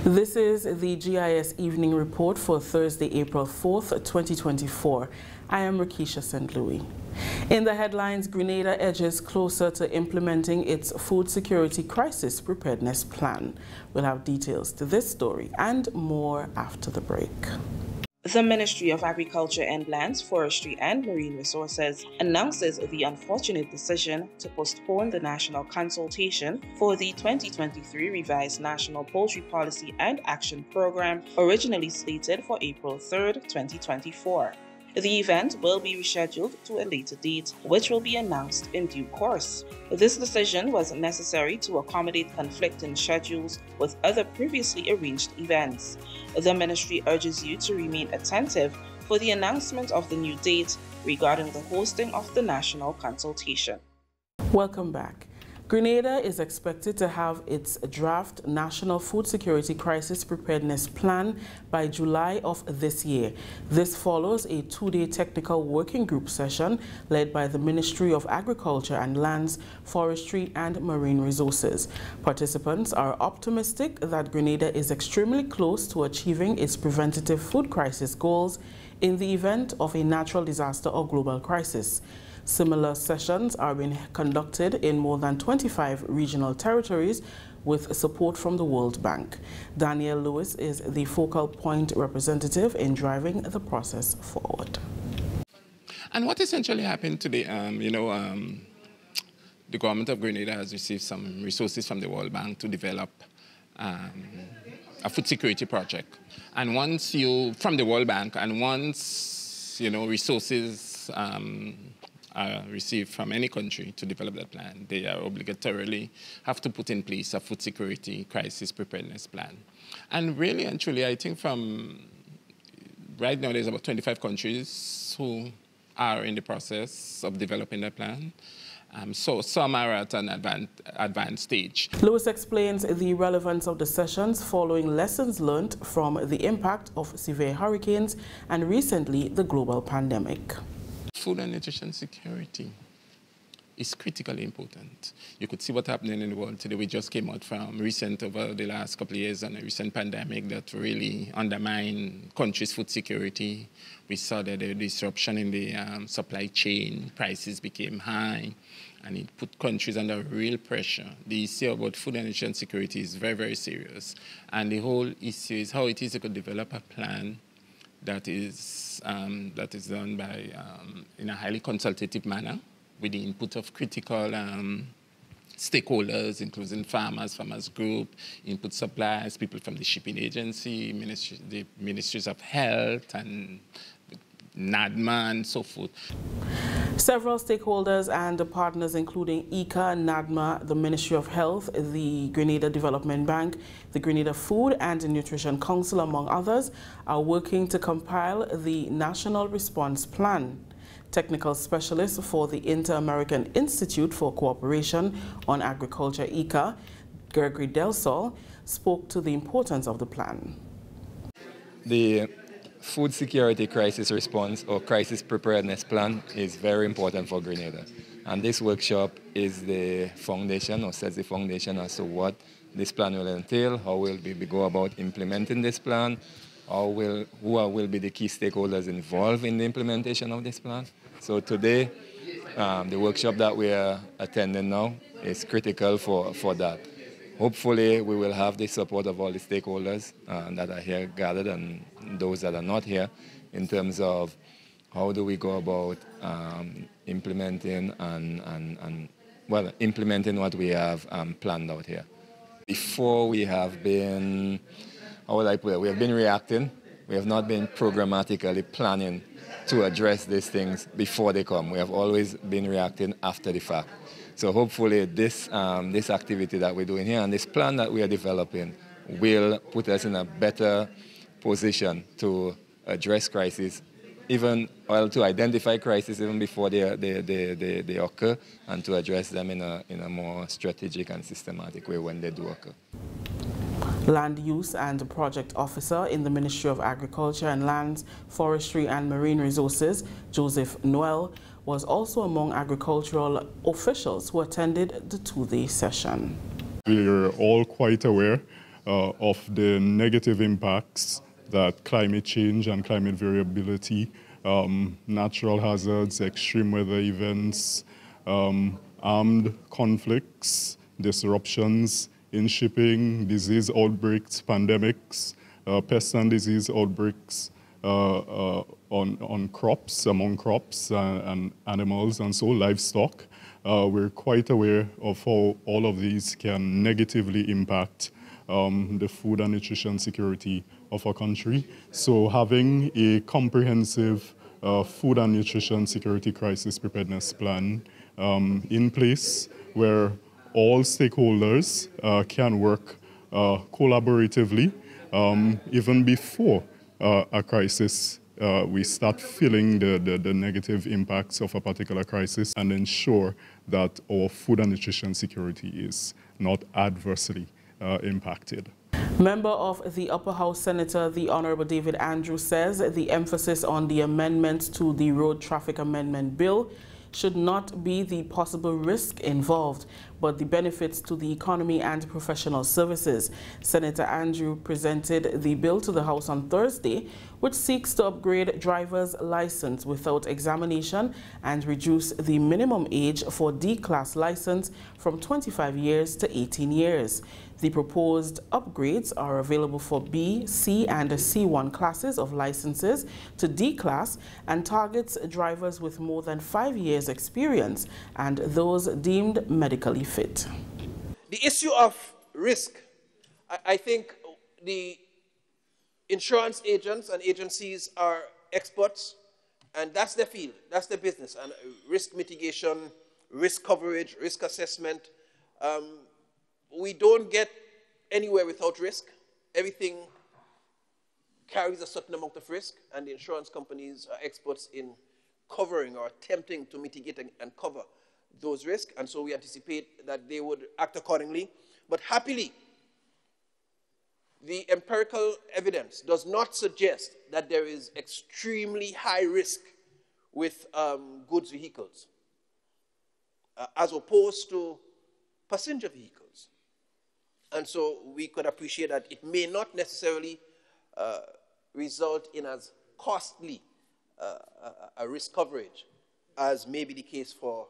This is the GIS Evening Report for Thursday, April 4th, 2024. I am Rakisha St. Louis. In the headlines, Grenada edges closer to implementing its food security crisis preparedness plan. We'll have details to this story and more after the break. The Ministry of Agriculture and Lands, Forestry and Marine Resources announces the unfortunate decision to postpone the national consultation for the 2023 revised National Poultry Policy and Action Program, originally slated for April 3, 2024. The event will be rescheduled to a later date, which will be announced in due course. This decision was necessary to accommodate conflicting schedules with other previously arranged events. The ministry urges you to remain attentive for the announcement of the new date regarding the hosting of the national consultation. Welcome back. Grenada is expected to have its draft National Food Security Crisis Preparedness Plan by July of this year. This follows a two-day technical working group session led by the Ministry of Agriculture and Lands, Forestry and Marine Resources. Participants are optimistic that Grenada is extremely close to achieving its preventative food crisis goals in the event of a natural disaster or global crisis. Similar sessions are being conducted in more than 25 regional territories with support from the World Bank. Daniel Lewis is the focal point representative in driving the process forward. And what essentially happened today, the government of Grenada has received some resources from the World Bank to develop a food security project. And once from the World Bank, and once, resources received from any country to develop that plan, they are obligatorily have to put in place a food security crisis preparedness plan. And really and truly, I think from right now there's about 25 countries who are in the process of developing that plan. So some are at an advanced stage. Lewis explains the relevance of the sessions following lessons learned from the impact of severe hurricanes and recently the global pandemic. Food and nutrition security is critically important. You could see what's happening in the world today. We just came out from over the last couple of years, and a recent pandemic that really undermined countries' food security. We saw that the disruption in the supply chain, prices became high, and it put countries under real pressure. The issue about food and nutrition security is very, very serious. And the whole issue is how it is you could develop a plan that is done by in a highly consultative manner with the input of critical stakeholders, including farmers group, input suppliers, people from the shipping agency, the ministries of health and NADMA and so forth. Several stakeholders and partners including ICA, NADMA, the Ministry of Health, the Grenada Development Bank, the Grenada Food and Nutrition Council, among others, are working to compile the National Response Plan. Technical specialist for the Inter-American Institute for Cooperation on Agriculture, ICA, Gregory Del Sol, spoke to the importance of the plan. The Food Security Crisis Response or Crisis Preparedness Plan is very important for Grenada. And this workshop is the foundation, or sets the foundation as to what this plan will entail, how will we go about implementing this plan, who will be the key stakeholders involved in the implementation of this plan. So today, the workshop that we are attending now is critical for that. Hopefully, we will have the support of all the stakeholders that are here gathered and those that are not here in terms of how do we go about implementing implementing what we have planned out here. Before we have been, how would I put it, we have been reacting. We have not been programmatically planning to address these things before they come. We have always been reacting after the fact. So hopefully this activity that we're doing here and this plan that we are developing will put us in a better position to address crises, to identify crises even before they occur, and to address them in a more strategic and systematic way when they do occur. Land Use and Project Officer in the Ministry of Agriculture and Lands, Forestry and Marine Resources, Joseph Noel, was also among agricultural officials who attended the two-day session. We are all quite aware of the negative impacts that climate change and climate variability, natural hazards, extreme weather events, armed conflicts, disruptions in shipping, disease outbreaks, pandemics, pest and disease outbreaks on crops, among crops and animals and so livestock. We're quite aware of how all of these can negatively impact the food and nutrition security of our country. So having a comprehensive food and nutrition security crisis preparedness plan in place where all stakeholders can work collaboratively even before a crisis. We start feeling the negative impacts of a particular crisis and ensure that our food and nutrition security is not adversely impacted. Member of the Upper House Senator, the Honorable David Andrews, says the emphasis on the amendments to the Road Traffic Amendment Bill should not be the possible risk involved, but the benefits to the economy and professional services. Senator Andrew presented the bill to the House on Thursday, which seeks to upgrade driver's license without examination and reduce the minimum age for D-class license from 25 years to 18 years. The proposed upgrades are available for B, C, and C1 classes of licenses to D-class and targets drivers with more than 5 years experience and those deemed medically fit. The issue of risk, I think the insurance agents and agencies are experts, and that's their field, that's their business, and risk mitigation, risk coverage, risk assessment. We don't get anywhere without risk. Everything carries a certain amount of risk, and the insurance companies are experts in covering or attempting to mitigate and cover those risks, and so we anticipate that they would act accordingly. But happily, the empirical evidence does not suggest that there is extremely high risk with goods vehicles, as opposed to passenger vehicles. And so we could appreciate that it may not necessarily result in as costly a risk coverage as may be the case for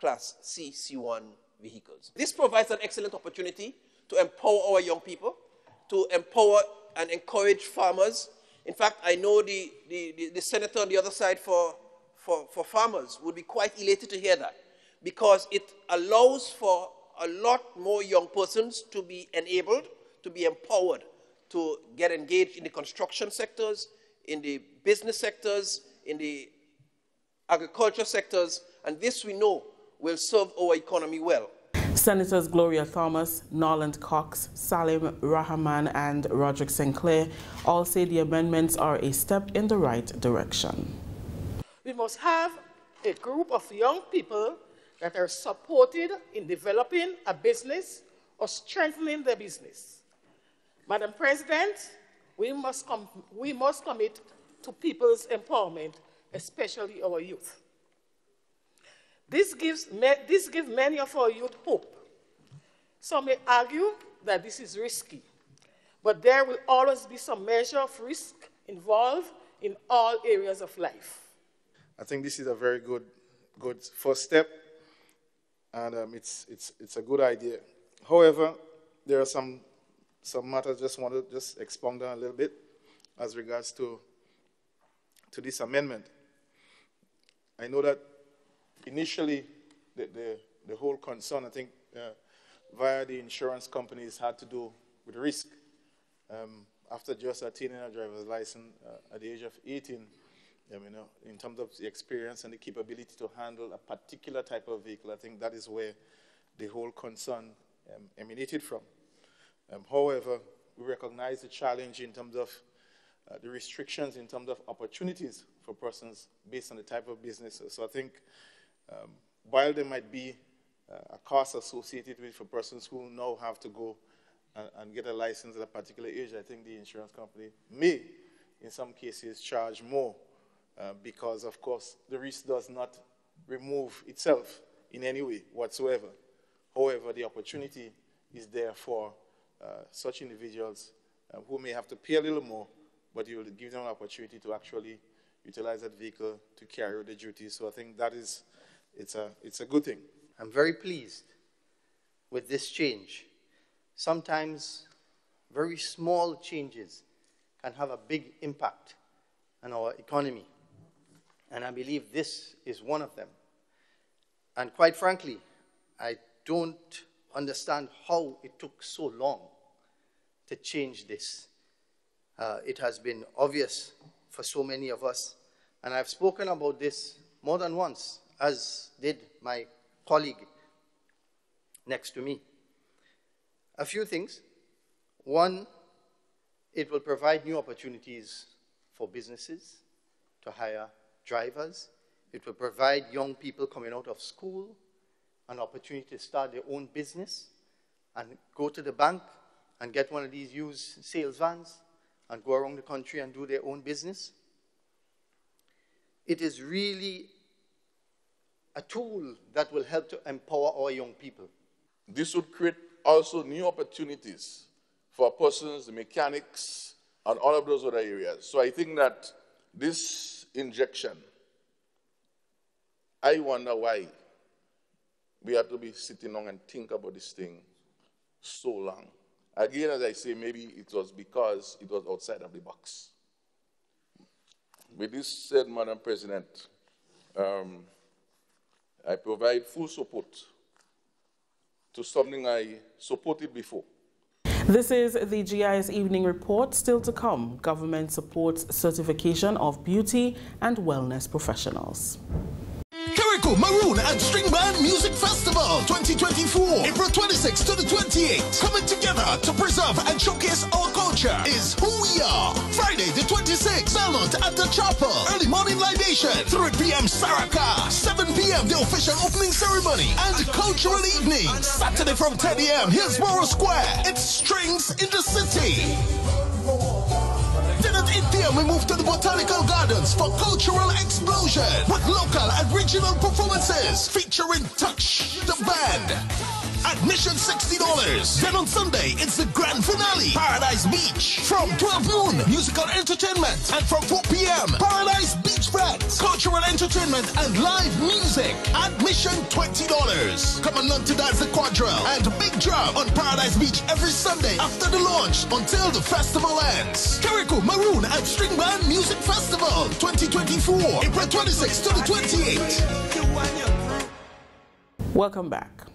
Class C, C1 vehicles. This provides an excellent opportunity to empower our young people, to empower and encourage farmers. In fact, I know the senator on the other side for farmers would be quite elated to hear that, because it allows for a lot more young persons to be enabled, to be empowered, to get engaged in the construction sectors, in the business sectors, in the agriculture sectors, and this we know will serve our economy well. Senators Gloria Thomas, Norland Cox, Salim Rahman, and Roderick Sinclair all say the amendments are a step in the right direction. We must have a group of young people that are supported in developing a business or strengthening their business. Madam President, we must commit to people's empowerment, especially our youth. This gives many of our youth hope. Some may argue that this is risky, but there will always be some measure of risk involved in all areas of life. I think this is a very good first step, and it's a good idea. However, there are some matters I just want to expound on a little bit as regards to this amendment. I know that initially the whole concern, I think, via the insurance companies had to do with risk. After just attaining a driver's license at the age of 18, in terms of the experience and the capability to handle a particular type of vehicle, I think that is where the whole concern emanated from. However, we recognize the challenge in terms of the restrictions, in terms of opportunities for persons based on the type of business. So I think while there might be a cost associated with for persons who now have to go and get a license at a particular age, I think the insurance company may, in some cases, charge more because, of course, the risk does not remove itself in any way whatsoever. However, the opportunity is there for such individuals who may have to pay a little more, but you will give them an opportunity to actually utilize that vehicle to carry out the duties. So I think that is, it's a good thing. I'm very pleased with this change. Sometimes very small changes can have a big impact on our economy. And I believe this is one of them. And quite frankly, I don't understand how it took so long to change this. It has been obvious for so many of us. And I've spoken about this more than once, as did my colleague next to me. A few things. One, it will provide new opportunities for businesses to hire drivers. It will provide young people coming out of school an opportunity to start their own business and go to the bank and get one of these used sales vans and go around the country and do their own business. It is really a tool that will help to empower our young people. This would create also new opportunities for persons, the mechanics, and all of those other areas. So I think that this injection, I wonder why we have to be sitting down and think about this thing so long. Again, as I say, maybe it was because it was outside of the box. With this said, Madam President, I provide full support to something I supported before. This is the GIS Evening Report. Still to come, government supports certification of beauty and wellness professionals. Carriacou Maroon and String Band Music Festival 2024, April 26th to the 28th. Coming together to preserve and showcase our culture is who we are. Friday the 26th, Belmont at the Chapel. Early morning libation, 3 p.m. Saraka, 7 p.m. the official opening ceremony and cultural evening. Saturday from 10 a.m. Hillsborough Square. It's Strings in the City. Then at 8 p.m. we move to the Botanical Gardens for cultural explosion with local and regional performances featuring Touch the Band. Admission $60. Then on Sunday, it's the grand finale, Paradise Beach. From 12 noon, musical entertainment. And from 4 p.m., Paradise Beach Bands, cultural entertainment and live music. Admission $20. Come and learn to dance the quadrille and big drum on Paradise Beach every Sunday after the launch until the festival ends. Carriacou Maroon and String Band Music Festival 2024, April 26th to the 28th. Welcome back.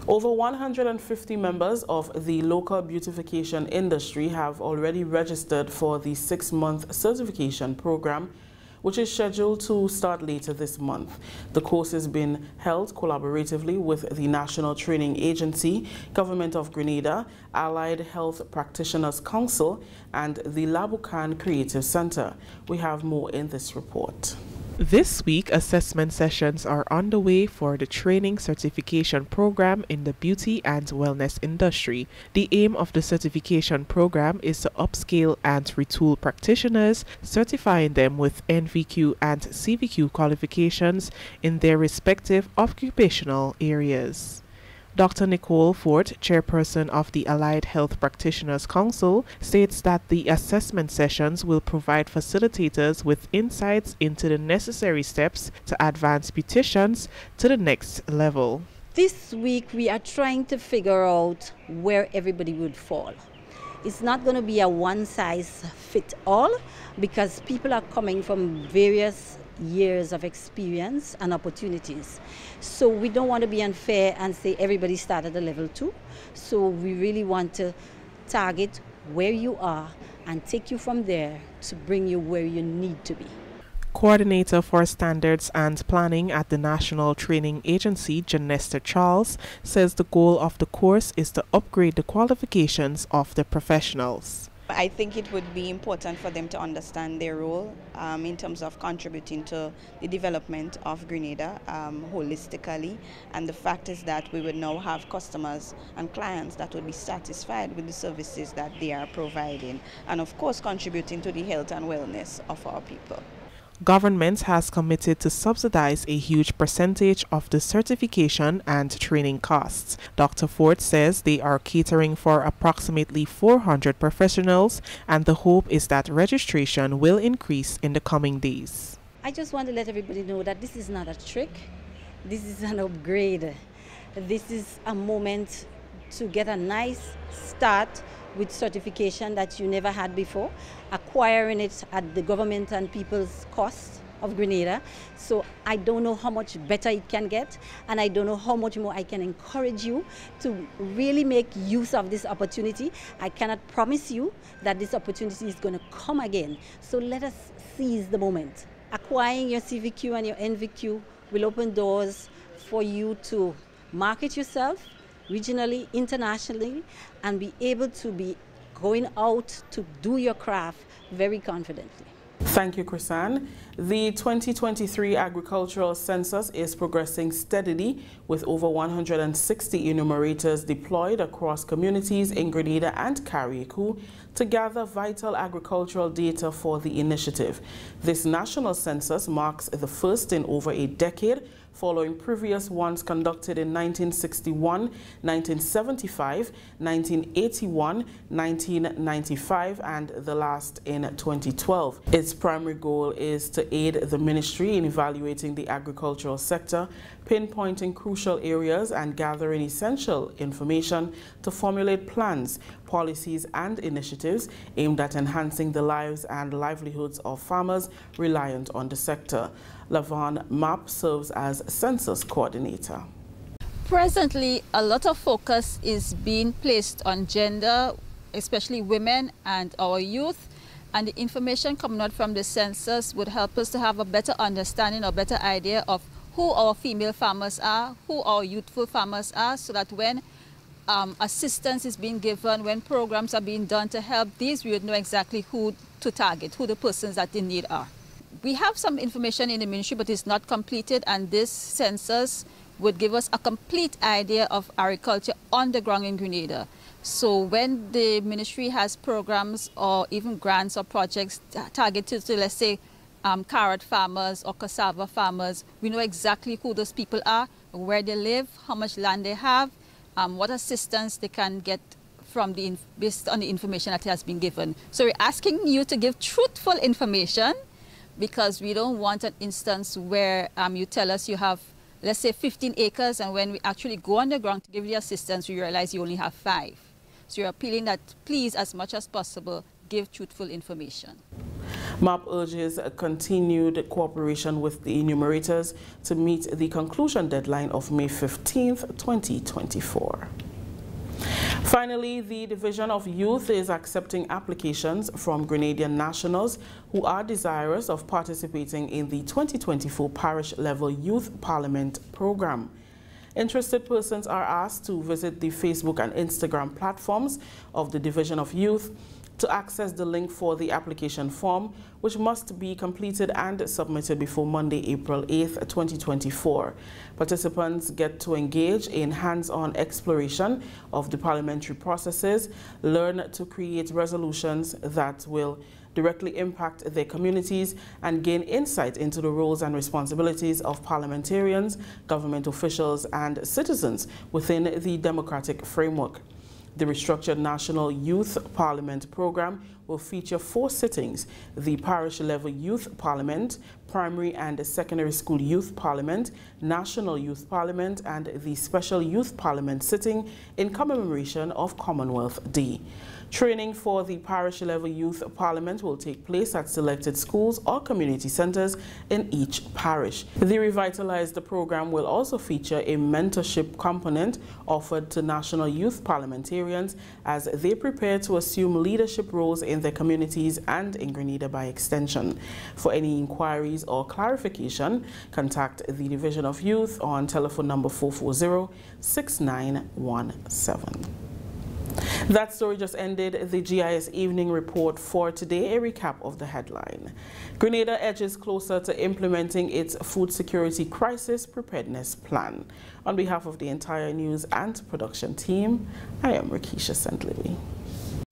Over 150 members of the local beautification industry have already registered for the 6-month certification program, which is scheduled to start later this month. The course has been held collaboratively with the National Training Agency, Government of Grenada, Allied Health Practitioners Council, and the vgh'n Creative Center. We have more in this report. This week, assessment sessions are underway for the training certification program in the beauty and wellness industry. The aim of the certification program is to upscale and retool practitioners, certifying them with NVQ and CVQ qualifications in their respective occupational areas. Dr. Nicole Fort, chairperson of the Allied Health Practitioners Council, states that the assessment sessions will provide facilitators with insights into the necessary steps to advance beauticians to the next level. This week we are trying to figure out where everybody would fall. It's not going to be a one-size-fits-all because people are coming from various years of experience and opportunities. So we don't want to be unfair and say everybody started at level 2. So we really want to target where you are and take you from there to bring you where you need to be. Coordinator for Standards and Planning at the National Training Agency, Janesta Charles, says the goal of the course is to upgrade the qualifications of the professionals. I think it would be important for them to understand their role in terms of contributing to the development of Grenada holistically, and the fact is that we would now have customers and clients that would be satisfied with the services that they are providing, and of course contributing to the health and wellness of our people. Government has committed to subsidize a huge percentage of the certification and training costs. Dr. Ford says they are catering for approximately 400 professionals, and the hope is that registration will increase in the coming days. I just want to let everybody know that this is not a trick. This is an upgrade. This is a moment to get a nice start with certification that you never had before, acquiring it at the government and people's cost of Grenada. So I don't know how much better it can get, and I don't know how much more I can encourage you to really make use of this opportunity. I cannot promise you that this opportunity is going to come again. So let us seize the moment. Acquiring your CVQ and your NVQ will open doors for you to market yourself regionally, internationally, and be able to be going out to do your craft very confidently. Thank you, Chrisanne. The 2023 agricultural census is progressing steadily with over 160 enumerators deployed across communities in Grenada and Carriacou to gather vital agricultural data for the initiative. This national census marks the first in over a decade, following previous ones conducted in 1961, 1975, 1981, 1995, and the last in 2012. Its primary goal is to aid the ministry in evaluating the agricultural sector, pinpointing crucial areas, and gathering essential information to formulate plans, policies, and initiatives aimed at enhancing the lives and livelihoods of farmers reliant on the sector. Lavon Mapp serves as census coordinator. Presently, a lot of focus is being placed on gender, especially women and our youth, and the information coming out from the census would help us to have a better understanding or better idea of who our female farmers are, who our youthful farmers are, so that when assistance is being given, when programs are being done to help these, we would know exactly who to target, who the persons that in need are. We have some information in the ministry, but it's not completed, and this census would give us a complete idea of agriculture on the ground in Grenada. So when the ministry has programs or even grants or projects targeted to, let's say, carrot farmers or cassava farmers, we know exactly who those people are, where they live, how much land they have, what assistance they can get from based on the information that has been given. So we're asking you to give truthful information, because we don't want an instance where you tell us you have, let's say, 15 acres, and when we actually go on the ground to give you assistance, we realize you only have 5. So you're appealing that, please, as much as possible, give truthful information. MAP urges a continued cooperation with the enumerators to meet the conclusion deadline of May 15th, 2024. Finally, the Division of Youth is accepting applications from Grenadian nationals who are desirous of participating in the 2024 Parish-Level Youth Parliament program. Interested persons are asked to visit the Facebook and Instagram platforms of the Division of Youth to access the link for the application form, which must be completed and submitted before Monday, April 8th, 2024. Participants get to engage in hands-on exploration of the parliamentary processes, learn to create resolutions that will directly impact their communities, and gain insight into the roles and responsibilities of parliamentarians, government officials, and citizens within the democratic framework. The restructured National Youth Parliament program will feature 4 sittings: the Parish-Level Youth Parliament, Primary and Secondary School Youth Parliament, National Youth Parliament, and the Special Youth Parliament sitting in commemoration of Commonwealth Day. Training for the Parish-Level Youth Parliament will take place at selected schools or community centers in each parish. The revitalized program will also feature a mentorship component offered to national youth parliamentarians as they prepare to assume leadership roles in their communities and in Grenada by extension. For any inquiries or clarification, contact the Division of Youth on telephone number 440-6917. That story just ended the GIS Evening Report for today. A recap of the headline. Grenada edges closer to implementing its food security crisis preparedness plan. On behalf of the entire news and production team, I am Rakisha St. Louis.